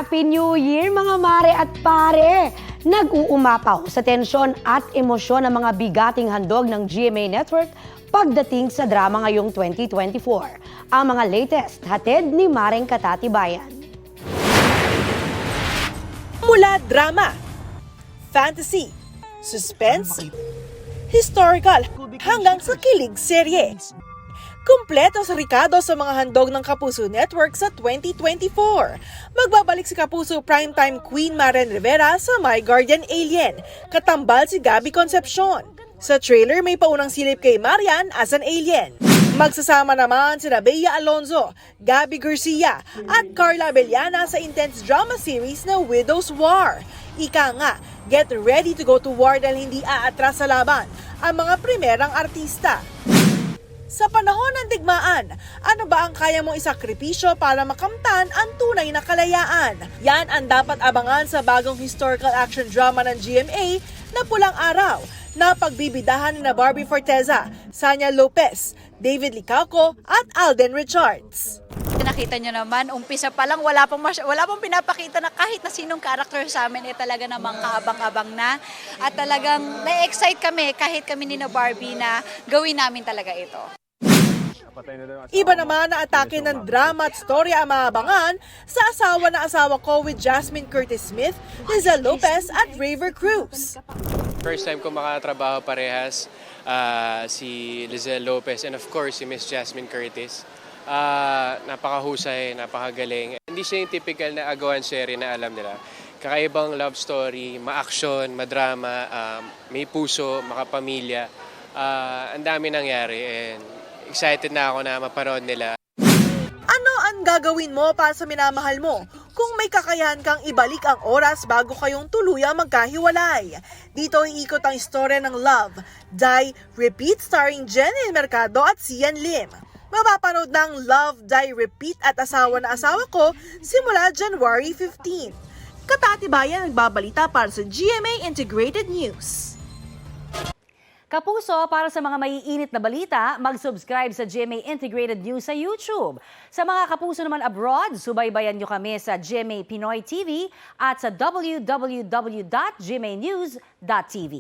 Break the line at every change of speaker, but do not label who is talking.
Happy New Year mga mare at pare! Nag-uumapaw sa tensyon at emosyon ng mga bigating handog ng GMA Network pagdating sa drama ngayong 2024. Ang mga latest hatid ni Maring Katatibayan.
Mula drama, fantasy, suspense, historical, hanggang sa kilig serye. Kumpleto sa Ricardo sa mga handog ng Kapuso Network sa 2024. Magbabalik si Kapuso primetime Queen Maren Rivera sa My Guardian Alien. Katambal si Gabby Concepcion. Sa trailer may paunang silip kay Marian as an alien. Magsasama naman sina Bea Alonzo, Gabby Garcia at Carla Abellana sa intense drama series na Widow's War. Ika nga, get ready to go to war dahil hindi aatras sa laban ang mga primerang artista. Sa panahon ng digmaan, ano ba ang kaya mong isakripisyo para makamtan ang tunay na kalayaan? Yan ang dapat abangan sa bagong historical action drama ng GMA na Pulang Araw na pagbibidahan ni Barbie Forteza, Sanya Lopez, David Licauco at Alden Richards.
Nakita nyo naman, umpisa pa lang wala pang pinapakita na kahit na sinong character sa amin talaga namang kaabang-abang na at talagang na-excite kami kahit kami ni Barbie na gawin namin talaga ito.
Iba naman na atake ng drama at storya ang maabangan sa asawa ko with Jasmine Curtis Smith, Lizelle Lopez at Raver Cruz.
First time ko makatrabaho parehas si Lizelle Lopez and of course si Miss Jasmine Curtis. Napakahusay, napakagaling. Hindi siya yung typical na agawan series na alam nila. Kakaibang love story, ma-action, madrama, may puso, makapamilya. Ang dami nangyari and excited na ako na mapanood nila.
Ano ang gagawin mo para sa minamahal mo kung may kakayahan kang ibalik ang oras bago kayong tuluyang magkahiwalay? Dito iikot ang istorya ng Love, Die, Repeat starring Jenny Mercado at Sian Lim. Mapapanood ng Love, Die, Repeat at Asawa na Asawa Ko simula January 15. Katatibayan nagbabalita para sa GMA Integrated News.
Kapuso, para sa mga maiinit na balita, mag-subscribe sa GMA Integrated News sa YouTube. Sa mga kapuso naman abroad, subaybayan nyo kami sa GMA Pinoy TV at sa www.gmanews.tv.